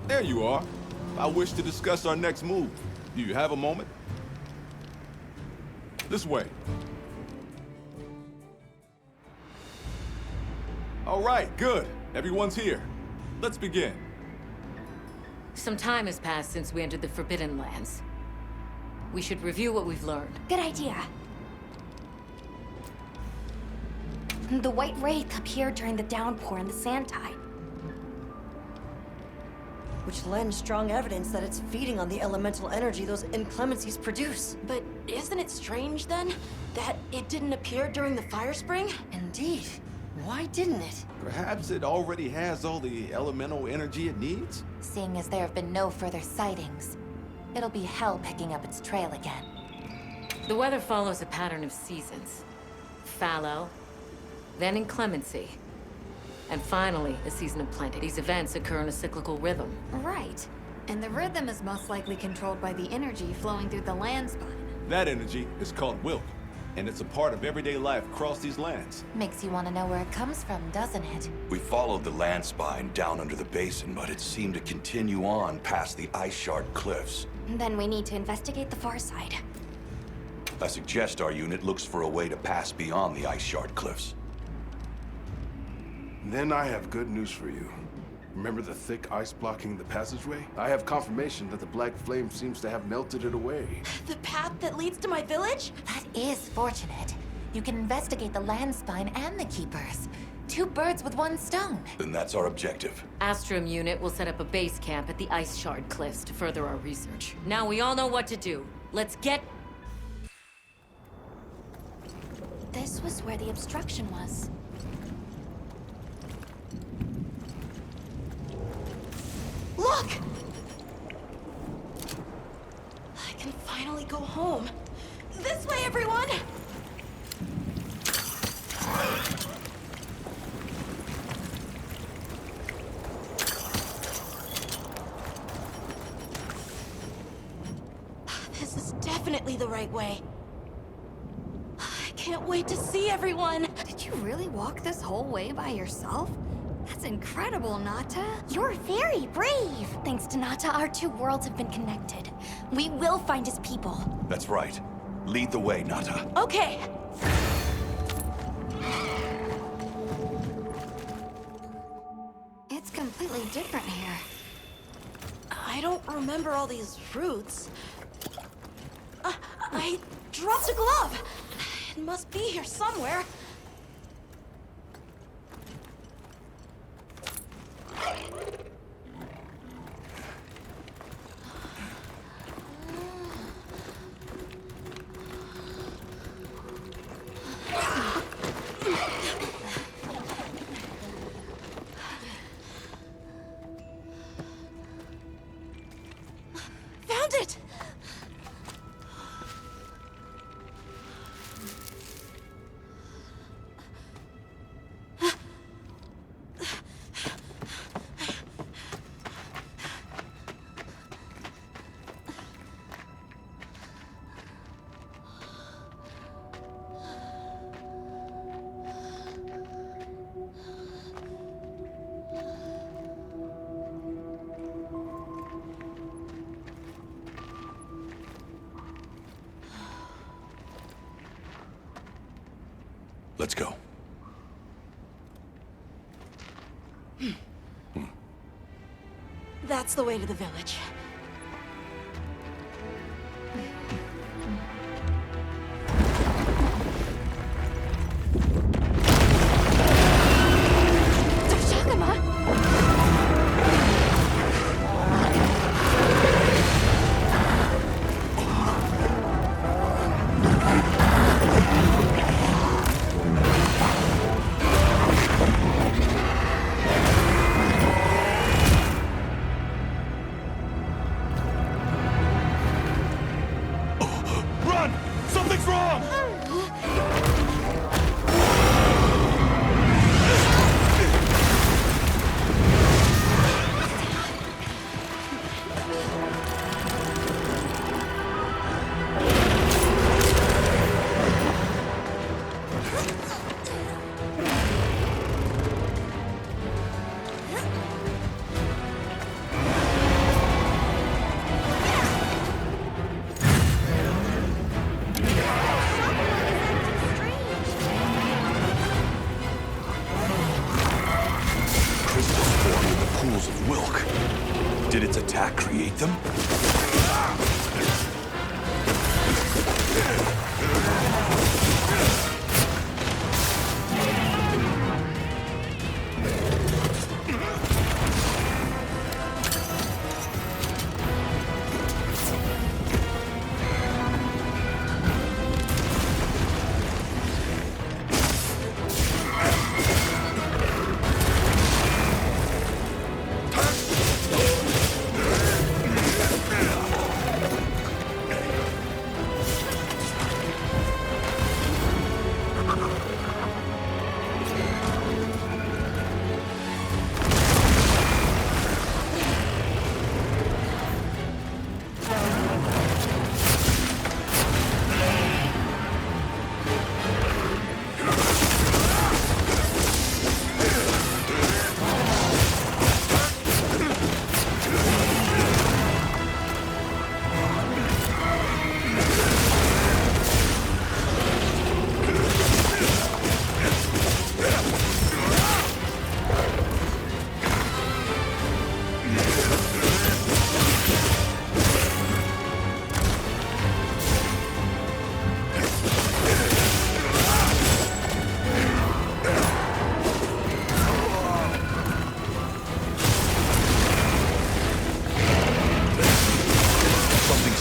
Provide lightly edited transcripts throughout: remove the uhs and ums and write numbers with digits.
There you are. I wish to discuss our next move. Do you have a moment? This way. All right, good. Everyone's here. Let's begin. Some time has passed since we entered the Forbidden Lands. We should review what we've learned. Good idea. The White Wraith appeared during the downpour and the sand tide. Which lends strong evidence that it's feeding on the elemental energy those inclemencies produce. But isn't it strange, then, that it didn't appear during the Fire Spring? Indeed. Why didn't it? Perhaps it already has all the elemental energy it needs? Seeing as there have been no further sightings, it'll be hell picking up its trail again. The weather follows a pattern of seasons. Fallow, then inclemency, and finally a season of plenty. These events occur in a cyclical rhythm. Right. And the rhythm is most likely controlled by the energy flowing through the land spine. That energy is called Wilk, and it's a part of everyday life across these lands. Makes you want to know where it comes from, doesn't it? We followed the land spine down under the basin, but it seemed to continue on past the Ice Shard cliffs. Then we need to investigate the far side. I suggest our unit looks for a way to pass beyond the Ice Shard cliffs. Then I have good news for you. Remember the thick ice blocking the passageway? I have confirmation that the Black Flame seems to have melted it away. The path that leads to my village? That is fortunate. You can investigate the land spine and the Keepers. 2 birds with 1 stone. Then that's our objective. Astrum unit will set up a base camp at the Ice Shard cliffs to further our research. Now we all know what to do. Let's get... This was where the obstruction was. Look! I can finally go home. This way, everyone! This is definitely the right way. I can't wait to see everyone! Did you really walk this whole way by yourself? That's incredible, Nata. You're very brave! Thanks to Nata, our 2 worlds have been connected. We will find his people. That's right. Lead the way, Nata. Okay! It's completely different here. I don't remember all these fruits. I dropped a glove! It must be here somewhere. Found it! Let's go. That's the way to the village. pools of Wilk. Did its attack create them?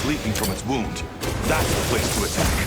Leaking from its wound. That's the place to attack.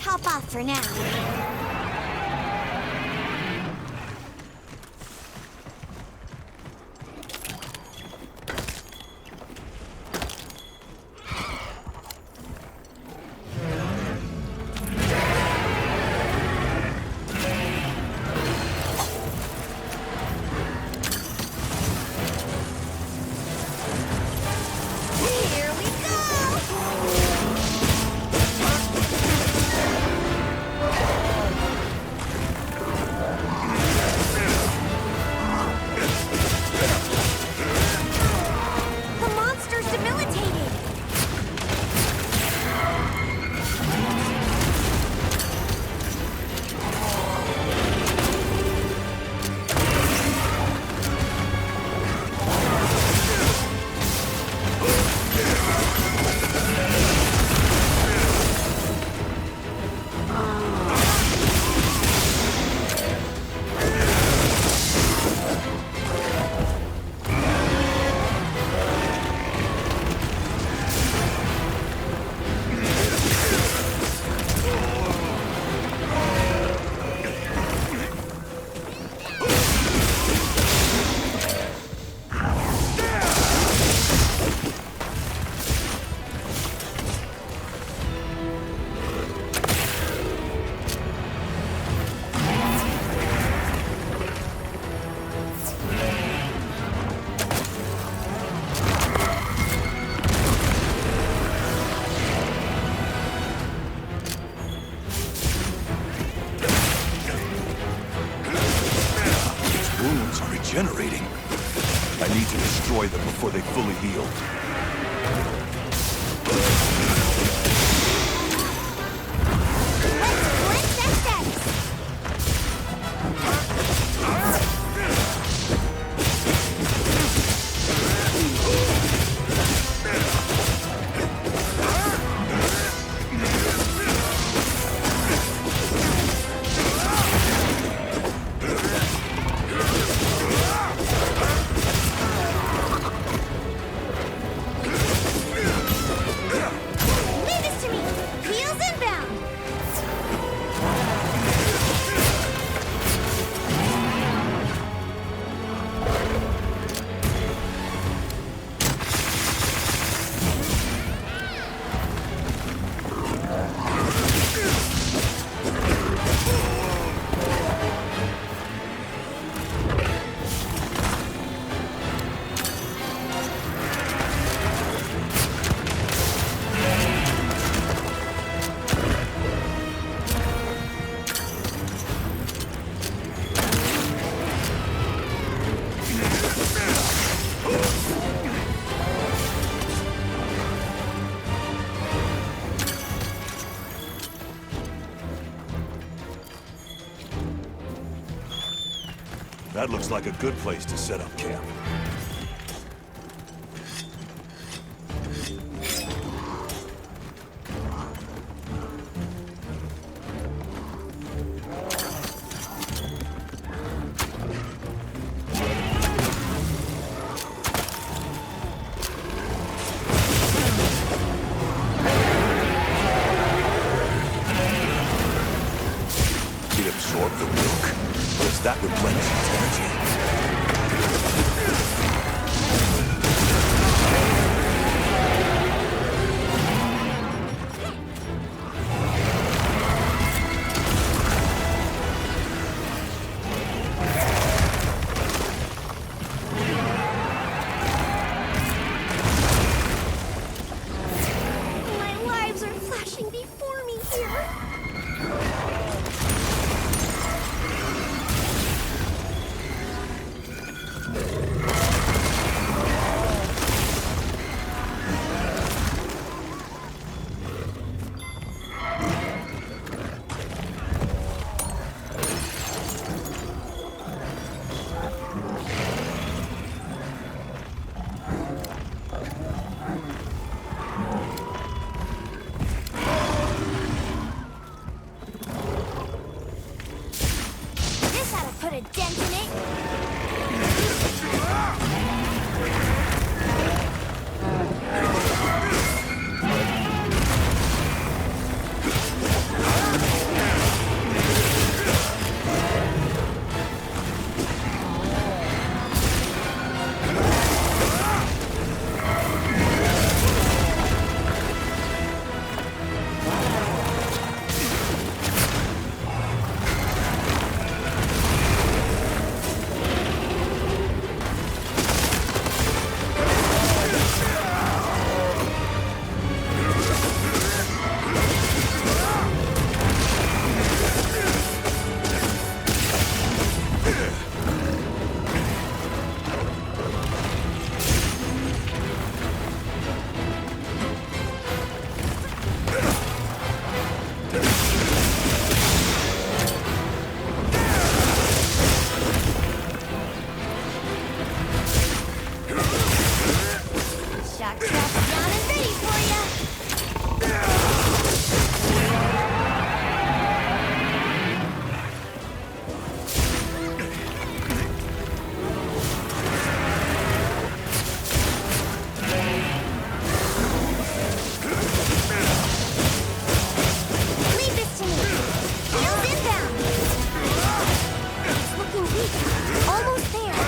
Hop off for now. them before they fully healed. Leave this to me! Wheels inbound! That looks like a good place to set up camp. It absorbed the milk? Does that replenish its energy? My lives are flashing before me here. This ought to put a dent in it. Shock trap's down and ready for ya. Leave this to me. Wheels inbound. It's looking weak. Almost there.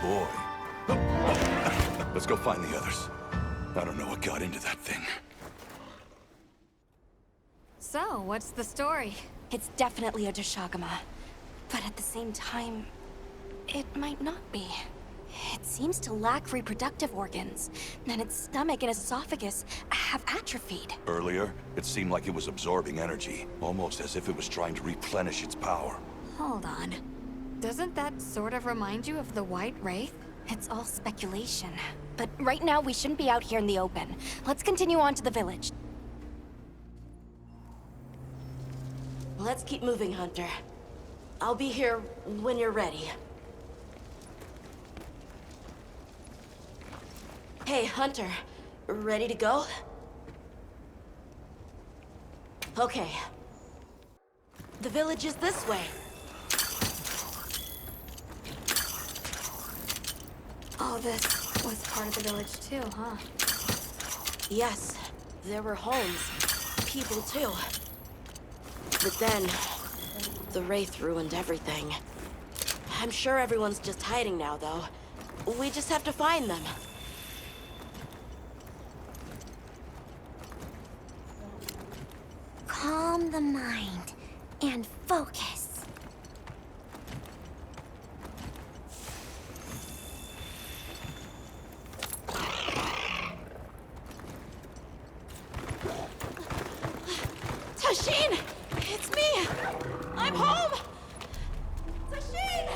boy. Let's go find the others. I don't know what got into that thing. So, what's the story? It's definitely a Doshagama. But at the same time, it might not be. It seems to lack reproductive organs, and its stomach and esophagus have atrophied. Earlier, it seemed like it was absorbing energy, almost as if it was trying to replenish its power. Hold on. Doesn't that sort of remind you of the White Wraith? It's all speculation. But right now, we shouldn't be out here in the open. Let's continue on to the village. Let's keep moving, Hunter. I'll be here when you're ready. Hey, Hunter. Ready to go? Okay. The village is this way. Oh, this was part of the village too, huh? Yes, there were homes. People too. But then, the Wraith ruined everything. I'm sure everyone's just hiding now, though. We just have to find them. Calm the mind and focus. Tashin! It's me! I'm home! Tashin!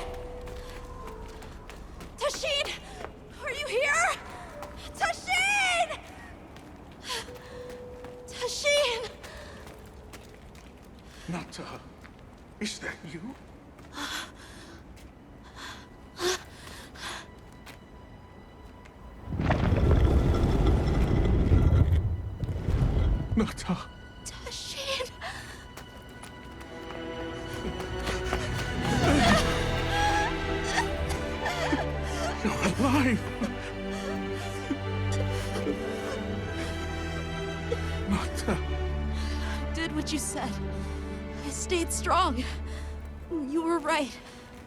Tashin! Are you here? Tashin! Tashin! Nata, is that you? Nata. Tashin! You're alive! Nata. Did what you said. I stayed strong. You were right.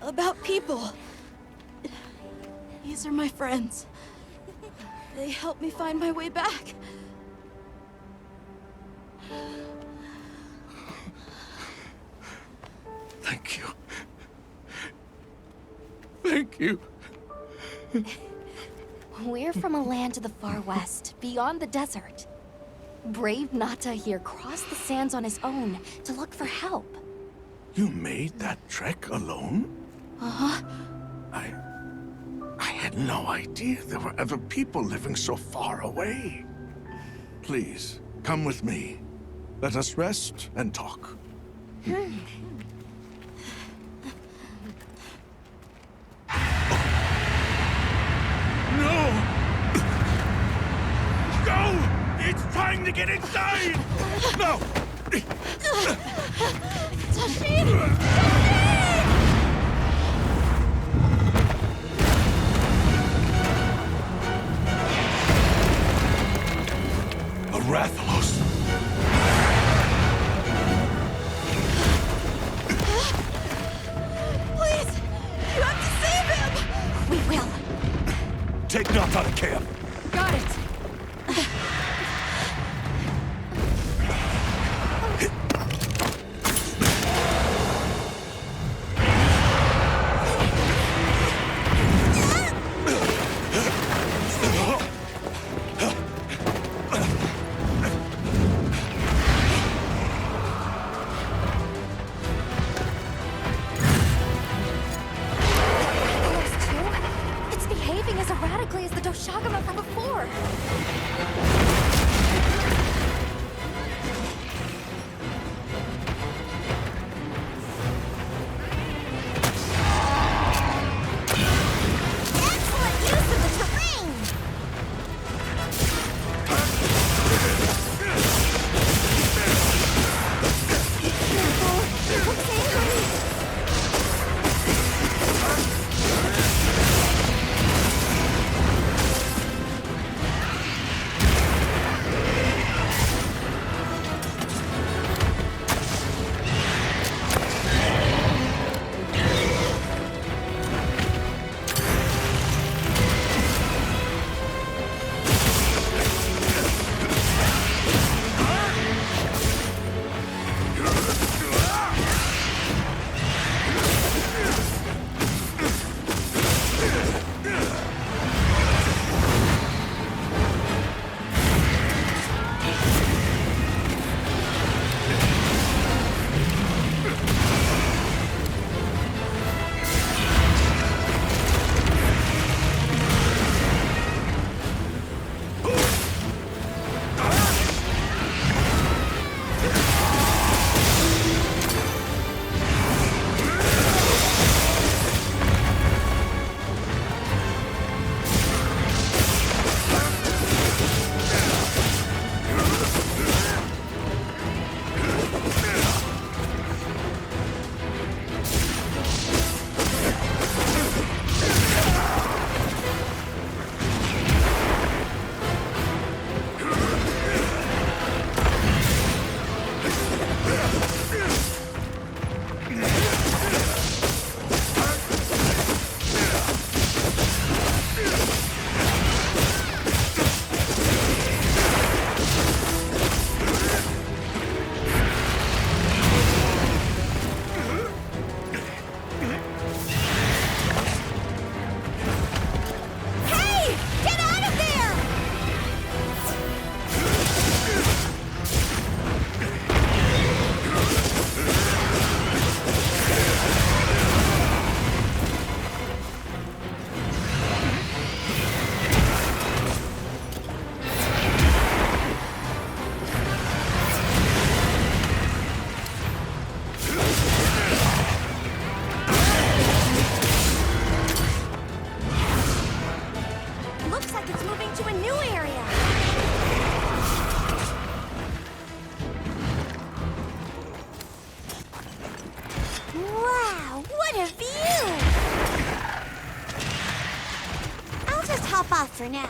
About people. These are my friends. They helped me find my way back. Thank you. Thank you. We're from a land to the far west, beyond the desert. Brave Nata here crossed the sands on his own to look for help. You made that trek alone? Uh-huh. I had no idea there were other people living so far away. Please, come with me. Let us rest and talk. No! Go! It's trying to get inside! No! Tashin! A Rathalos! Please! You have to save him! We will. Take Nata out of camp! Got it! It's behaving as erratically as the Doshagama from What a view! I'll just hop off for now.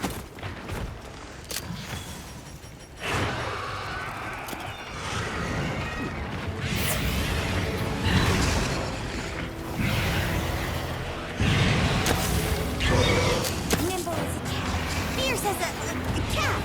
Nimble as a cat. Fierce as a cat.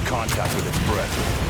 Contact with its breath.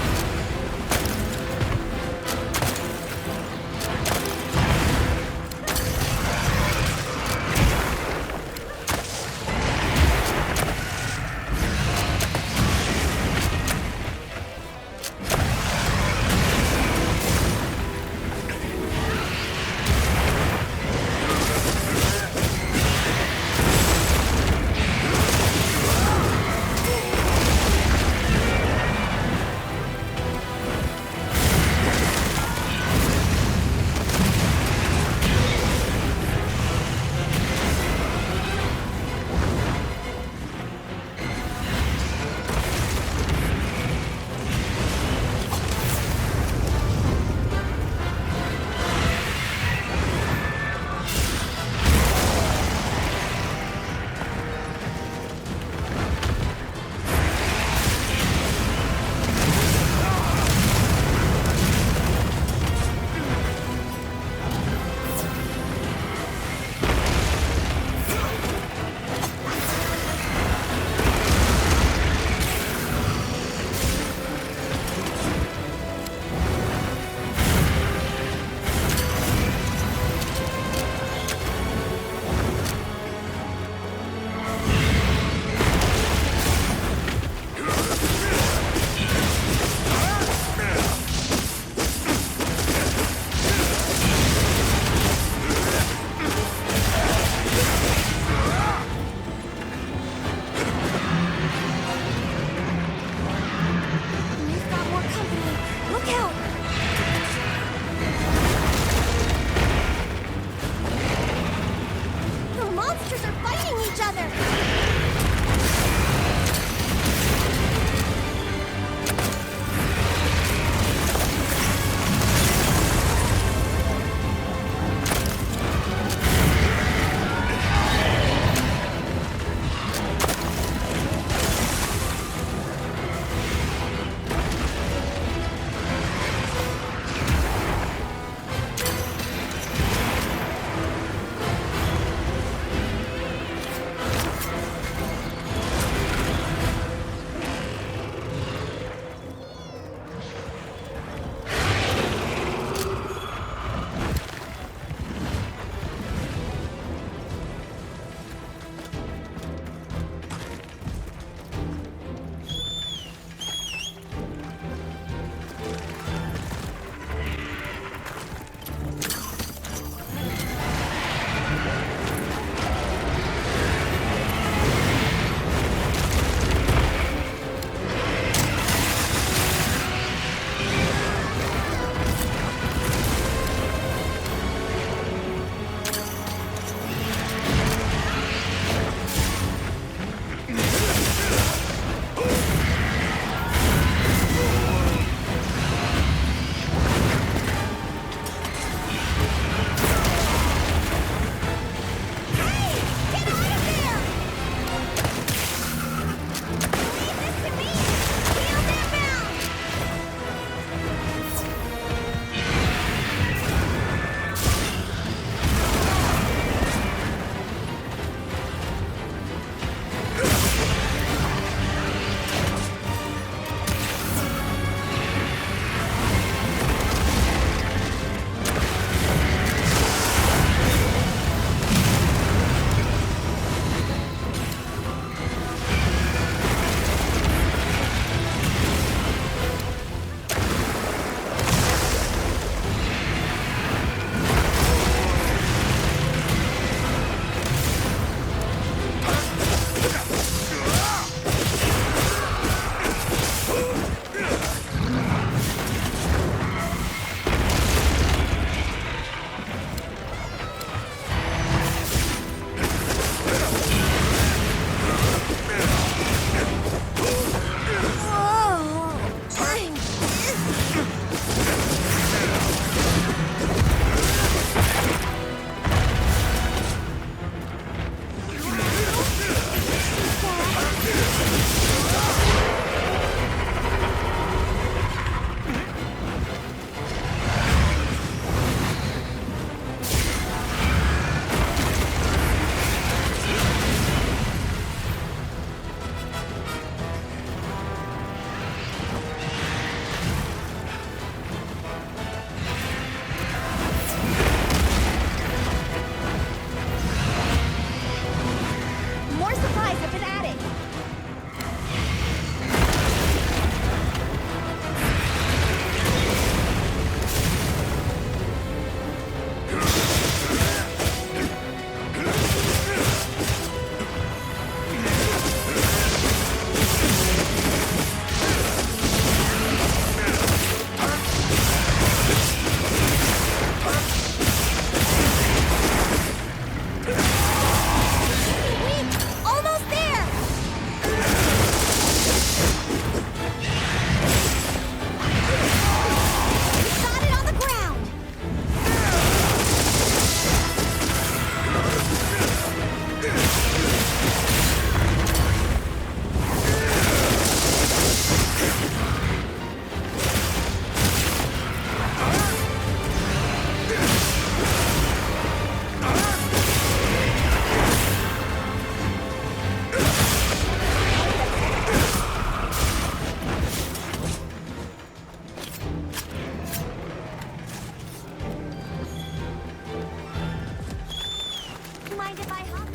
Mind if I hop?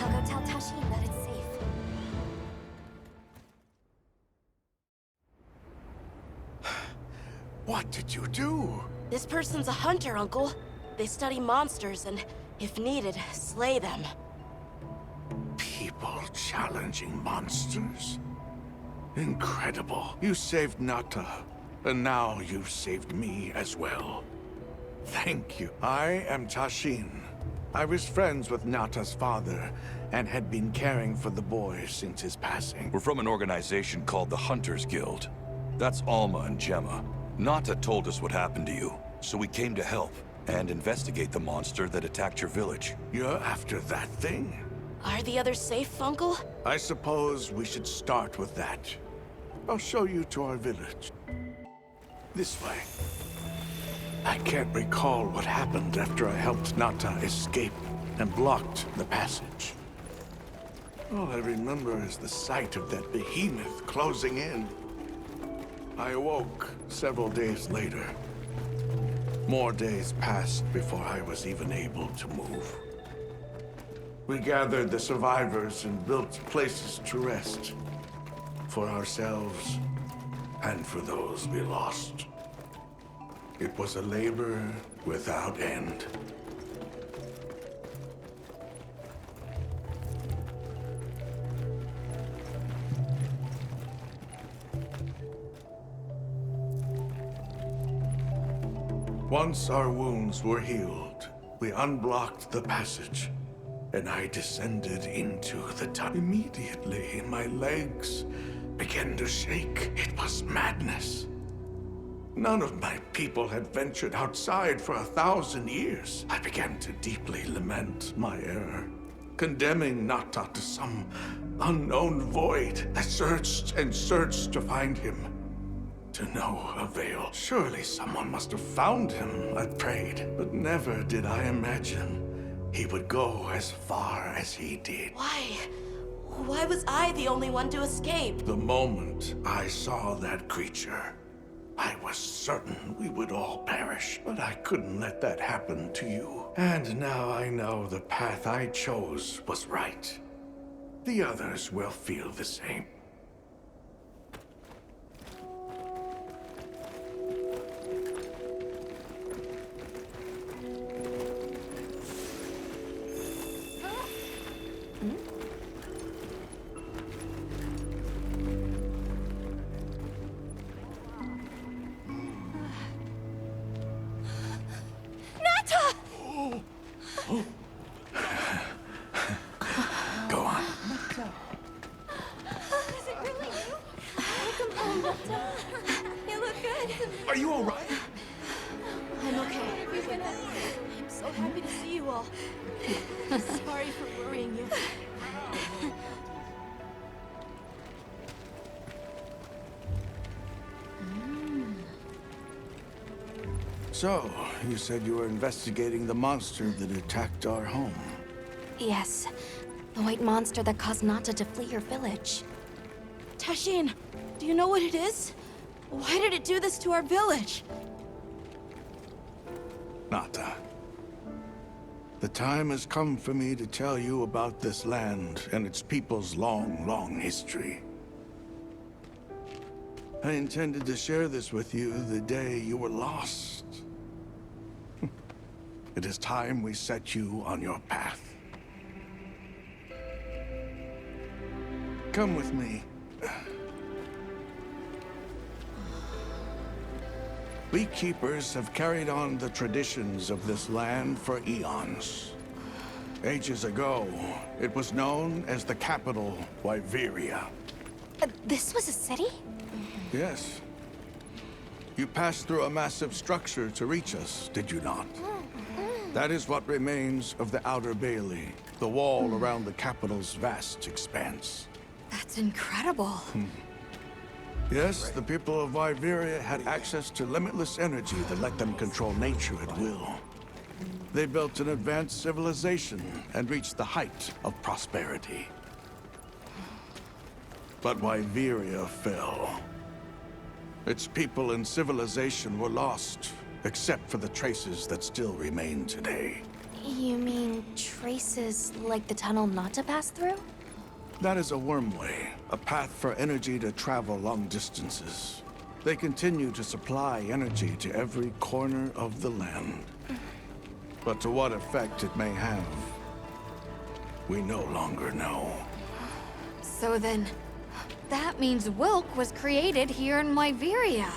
I'll go tell Tashin that it's safe. What did you do? This person's a hunter, Uncle. They study monsters and, if needed, slay them. People challenging monsters? Incredible. You saved Nata, and now you've saved me as well. Thank you. I am Tashin. I was friends with Nata's father, and had been caring for the boy since his passing. We're from an organization called the Hunters Guild. That's Alma and Gemma. Nata told us what happened to you, so we came to help and investigate the monster that attacked your village. You're after that thing? Are the others safe, Uncle? I suppose we should start with that. I'll show you to our village. This way. I can't recall what happened after I helped Nata escape and blocked the passage. All I remember is the sight of that behemoth closing in. I awoke several days later. More days passed before I was even able to move. We gathered the survivors and built places to rest. For ourselves and for those we lost. It was a labor without end. Once our wounds were healed, we unblocked the passage, and I descended into the tunnel. Immediately, my legs began to shake. It was madness. None of my people had ventured outside for 1,000 years. I began to deeply lament my error, condemning Nata to some unknown void. I searched and searched to find him. To no avail. Surely someone must have found him, I prayed. But never did I imagine he would go as far as he did. Why? Why was I the only one to escape? The moment I saw that creature, I was certain we would all perish. But I couldn't let that happen to you. And now I know the path I chose was right. The others will feel the same. Go on. Is it really you? Welcome home, Nata. You look good. Are you all right? I'm okay. I'm so happy to see you all. Sorry for worrying you. So, you said you were investigating the monster that attacked our home. Yes, the white monster that caused Nata to flee your village. Tashin, do you know what it is? Why did it do this to our village? Nata. The time has come for me to tell you about this land and its people's long, long history. I intended to share this with you the day you were lost. It is time we set you on your path. Come with me. We Keepers have carried on the traditions of this land for eons. Ages ago, it was known as the capital, Wyveria. This was a city? Yes. You passed through a massive structure to reach us, did you not? That is what remains of the Outer Bailey, the wall around the capital's vast expanse. That's incredible. Yes, the people of Wyveria had access to limitless energy that let them control nature at will. They built an advanced civilization and reached the height of prosperity. But Wyveria fell. Its people and civilization were lost, except for the traces that still remain today. You mean traces like the tunnel Nata passed through? That is a wormway, a path for energy to travel long distances. They continue to supply energy to every corner of the land. But to what effect it may have, we no longer know. So then, that means Wilk was created here in Wyveria.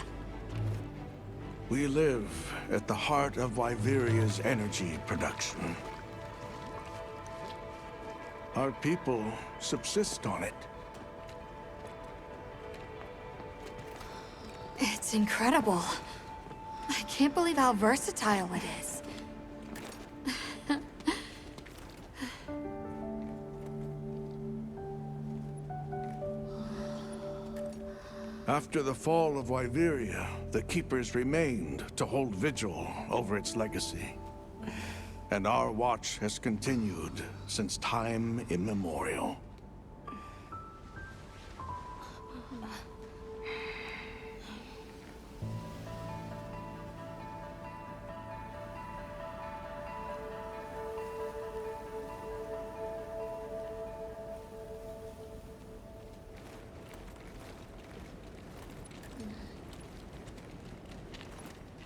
We live at the heart of Wyveria's energy production. Our people subsist on it. It's incredible. I can't believe how versatile it is. After the fall of Wyveria, the Keepers remained to hold vigil over its legacy. And our watch has continued since time immemorial.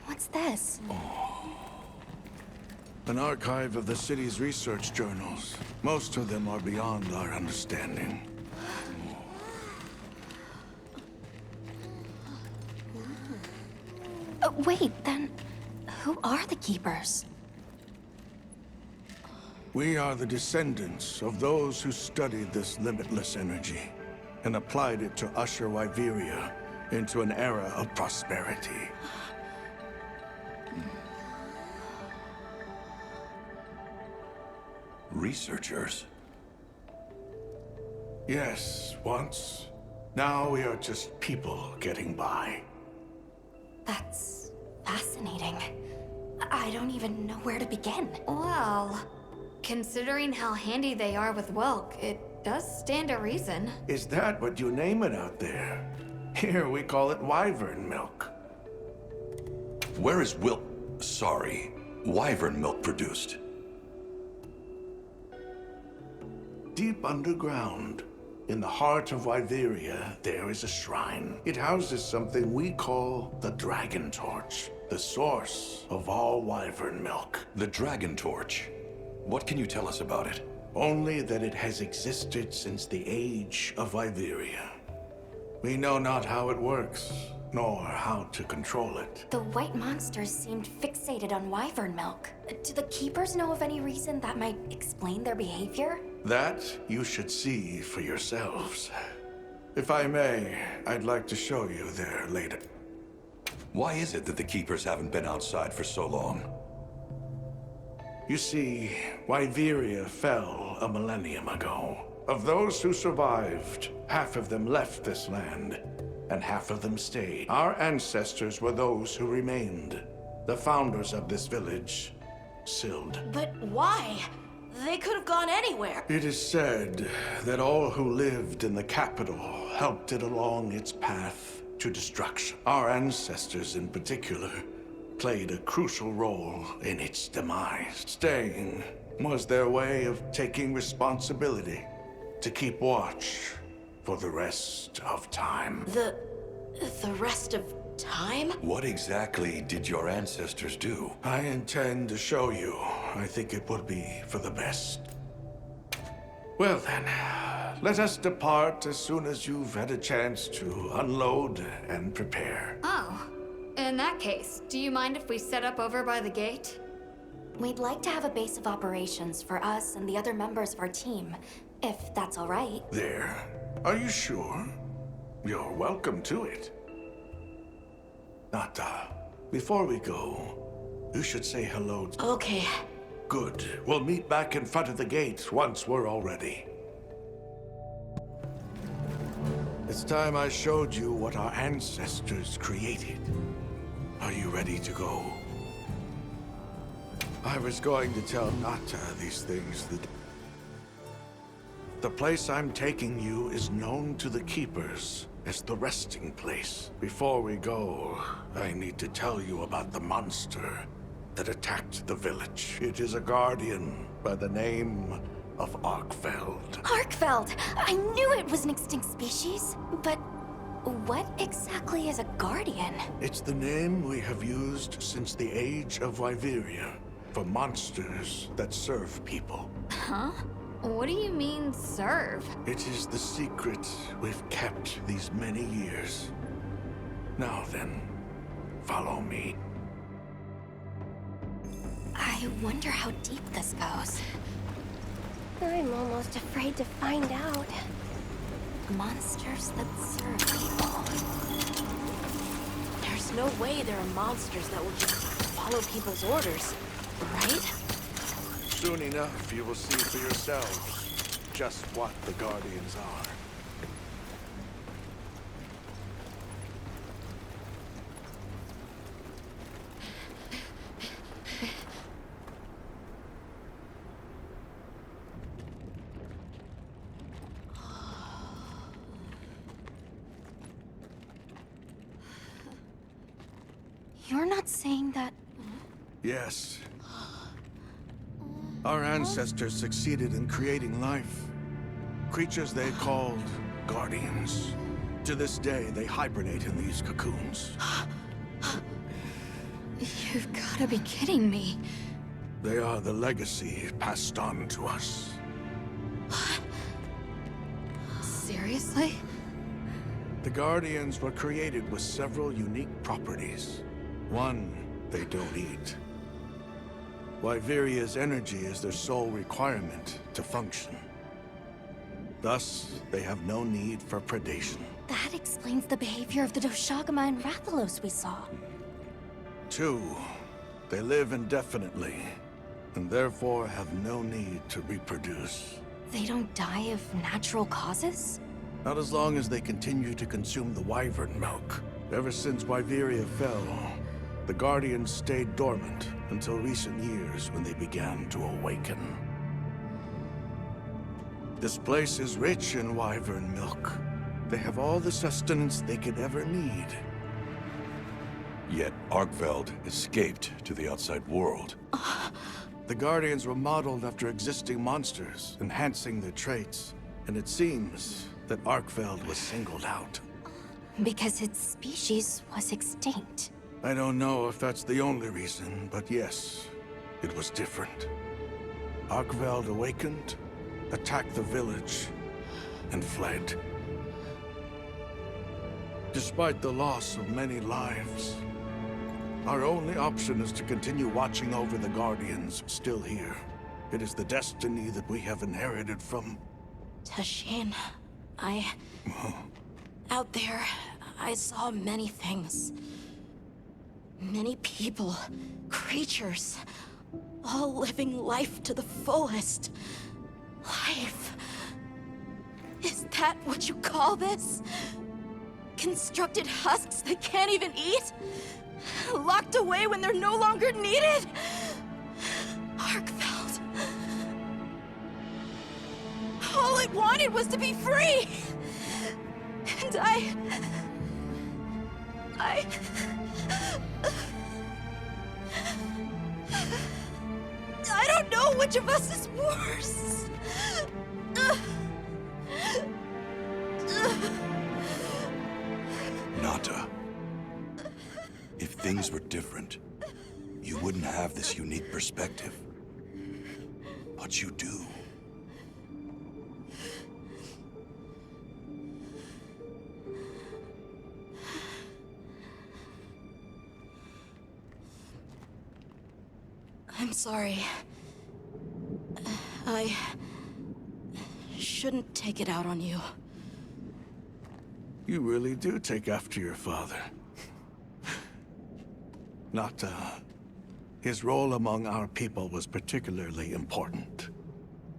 What's this? An archive of the city's research journals. Most of them are beyond our understanding. Wait, then who are the Keepers? We are the descendants of those who studied this limitless energy and applied it to usher Wyveria into an era of prosperity. Researchers? Yes, once. Now we are just people getting by. That's fascinating. I don't even know where to begin. Well, considering how handy they are with Wilk, it does stand to reason. Is that what you name it out there? Here we call it wyvern milk. Where is wyvern milk produced? Deep underground, in the heart of Wyveria, there is a shrine. It houses something we call the Dragon Torch, the source of all wyvern milk. The Dragon Torch? What can you tell us about it? Only that it has existed since the age of Wyveria. We know not how it works, nor how to control it. The white monsters seemed fixated on wyvern milk. Do the Keepers know of any reason that might explain their behavior? That you should see for yourselves. If I may, I'd like to show you there later. Why is it that the Keepers haven't been outside for so long? You see, Wyveria fell a millennium ago. Of those who survived, half of them left this land, and half of them stayed. Our ancestors were those who remained. The founders of this village, Sild. But why? They could have gone anywhere. It is said that all who lived in the capital helped it along its path to destruction. Our ancestors in particular played a crucial role in its demise. Staying was their way of taking responsibility to keep watch for the rest of time. The rest of time? What exactly did your ancestors do? I intend to show you. I think it would be for the best. Well then, let us depart as soon as you've had a chance to unload and prepare. Oh, in that case, do you mind if we set up over by the gate? We'd like to have a base of operations for us and the other members of our team, if that's all right. There. Are you sure? You're welcome to it. Nata, before we go, you should say hello to... Okay. Good. We'll meet back in front of the gate once we're all ready. It's time I showed you what our ancestors created. Are you ready to go? I was going to tell Nata these things the place I'm taking you is known to the Keepers as the resting place. Before we go, I need to tell you about the monster that attacked the village. It is a guardian by the name of Arkfeld. Arkfeld! I knew it was an extinct species, but what exactly is a guardian? It's the name we have used since the age of Wyveria for monsters that serve people. Huh? What do you mean, serve? It is the secret we've kept these many years. Now then, follow me. I wonder how deep this goes. I'm almost afraid to find out. Monsters that serve people. There's no way there are monsters that will just follow people's orders, right? Soon enough, you will see for yourselves just what the Guardians are. You're not saying that... Yes. Our ancestors succeeded in creating life. Creatures they called Guardians. To this day, they hibernate in these cocoons. You've gotta be kidding me. They are the legacy passed on to us. Seriously? The Guardians were created with several unique properties. One, they don't eat. Wyveria's energy is their sole requirement to function. Thus, they have no need for predation. That explains the behavior of the Doshagama and Rathalos we saw. Two, they live indefinitely, and therefore have no need to reproduce. They don't die of natural causes? Not as long as they continue to consume the wyvern milk. Ever since Wyveria fell, the Guardians stayed dormant until recent years when they began to awaken. This place is rich in wyvern milk. They have all the sustenance they could ever need. Yet Arkfeld escaped to the outside world. The Guardians were modeled after existing monsters, enhancing their traits. And it seems that Arkfeld was singled out. Because its species was extinct. I don't know if that's the only reason, but yes, it was different. Arkfeld awakened, attacked the village, and fled. Despite the loss of many lives, our only option is to continue watching over the Guardians still here. It is the destiny that we have inherited from... Tashin, out there, I saw many things. Many people, creatures, all living life to the fullest. Life. Is that what you call this? Constructed husks that can't even eat? Locked away when they're no longer needed? Arkfeld. All it wanted was to be free! And I don't know which of us is worse. Nata. If things were different, you wouldn't have this unique perspective. But you do. I'm sorry. I shouldn't take it out on you. You really do take after your father. Nata, his role among our people was particularly important.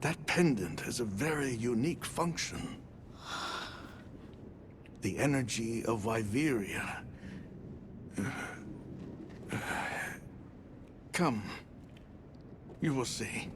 That pendant has a very unique function. The energy of Wyveria. Come. You will see.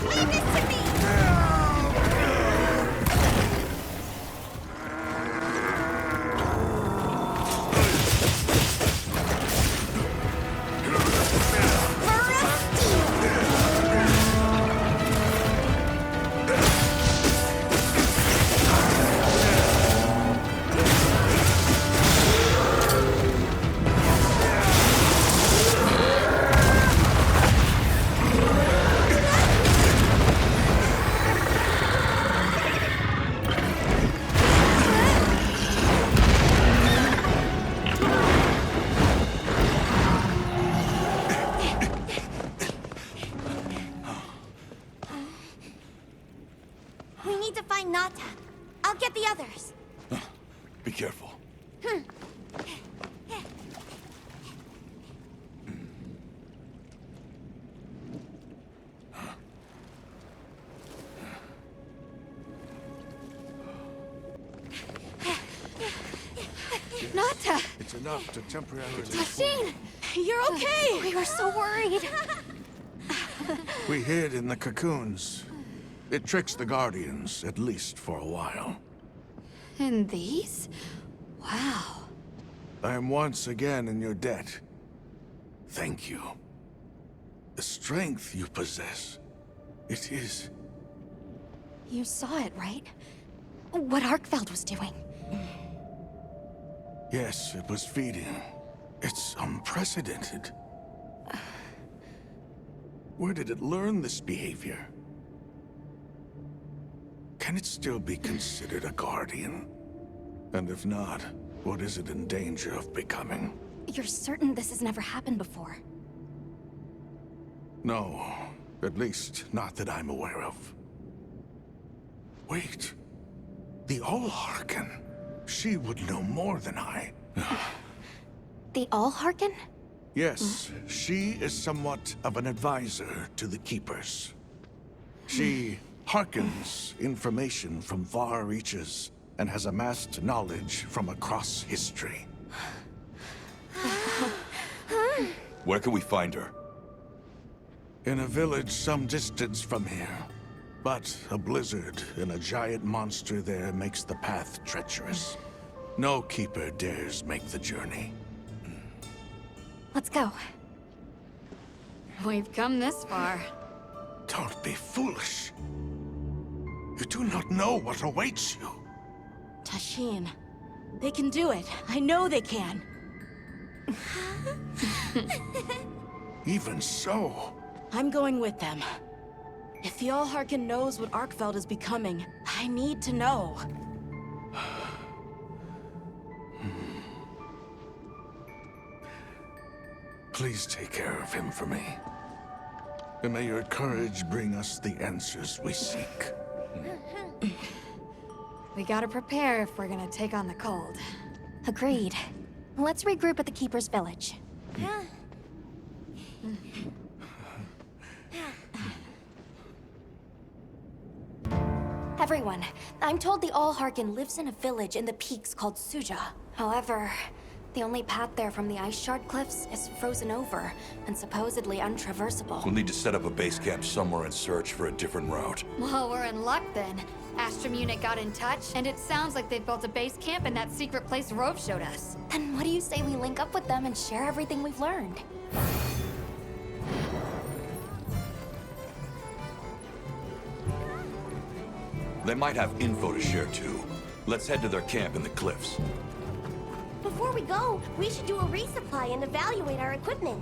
Leave this to me! We need to find Nata. I'll get the others. Be careful. Nata! It's enough to temporarily... Tashine! You're okay! We were so worried. We hid in the cocoons. It tricks the Guardians, at least for a while. And these? Wow. I am once again in your debt. Thank you. The strength you possess, it is... You saw it, right? What Arkfeld was doing. Yes, it was feeding. It's unprecedented. Where did it learn this behavior? Can it still be considered a Guardian? And if not, what is it in danger of becoming? You're certain this has never happened before? No, at least not that I'm aware of. Wait, the Allharken. She would know more than I. The Allharken? Yes, she is somewhat of an advisor to the Keepers. She hearkens information from far reaches and has amassed knowledge from across history. Where can we find her? In a village some distance from here. But a blizzard and a giant monster there makes the path treacherous. No Keeper dares make the journey. Let's go. We've come this far. Don't be foolish. You do not know what awaits you. Tashine, they can do it. I know they can. Even so... I'm going with them. If the Allharken knows what Arkfeld is becoming, I need to know. Please take care of him for me. And may your courage bring us the answers we seek. We gotta prepare if we're gonna take on the cold. Agreed. Let's regroup at the Keeper's village. Everyone, I'm told the Allharken lives in a village in the peaks called Suja. However, the only path there from the Ice Shard Cliffs is frozen over and supposedly untraversable. We'll need to set up a base camp somewhere and search for a different route. Well, we're in luck then. Astrum unit got in touch, and it sounds like they've built a base camp in that secret place Rove showed us. Then what do you say we link up with them and share everything we've learned? They might have info to share too. Let's head to their camp in the cliffs. Before we go, we should do a resupply and evaluate our equipment.